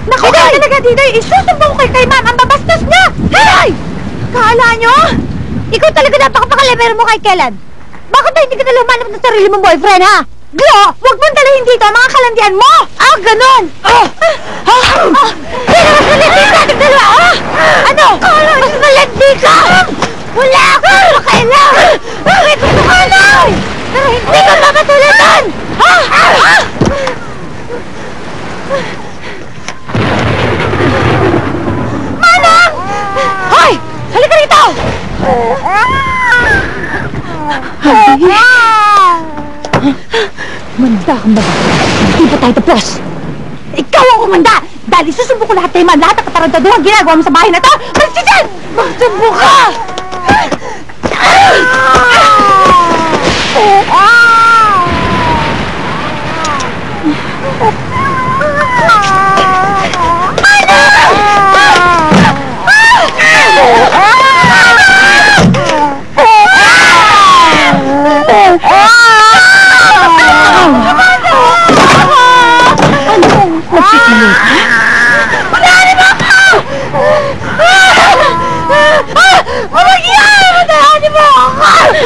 Naku, kaya talaga, Diday! Isusumbong ko kay Ma'am! Ang babastos niya! Hey! Kala nyo? Ikaw talaga napakapakalamero mo kay Kellen! Bakit ba hindi ka na lumanap ng sarili mong boyfriend, ha? Glo! Huwag mong dalahin dito ang mga kalandian mo! Ah, ganun! Pero mas malandi ka ating dalawa, ha? Ano? Mas malandi ka! Wala akong pakailan! Bakit gusto ka lang? Pero hindi ka mapatulitan! Ha? Manang! Hoy! Halika rito! Manda kang babae. Hindi pa tayo tapos. Ikaw ang kumanda! Dahil isusumbo ko lahat kay Man, lahat ng katarantaduhan ginagawa mo sa bahay na to! Malis ka dyan! Magsumbo ka! Nagsikilit ka? Panahanin mo ako! Mamagyan! Panahanin mo ako!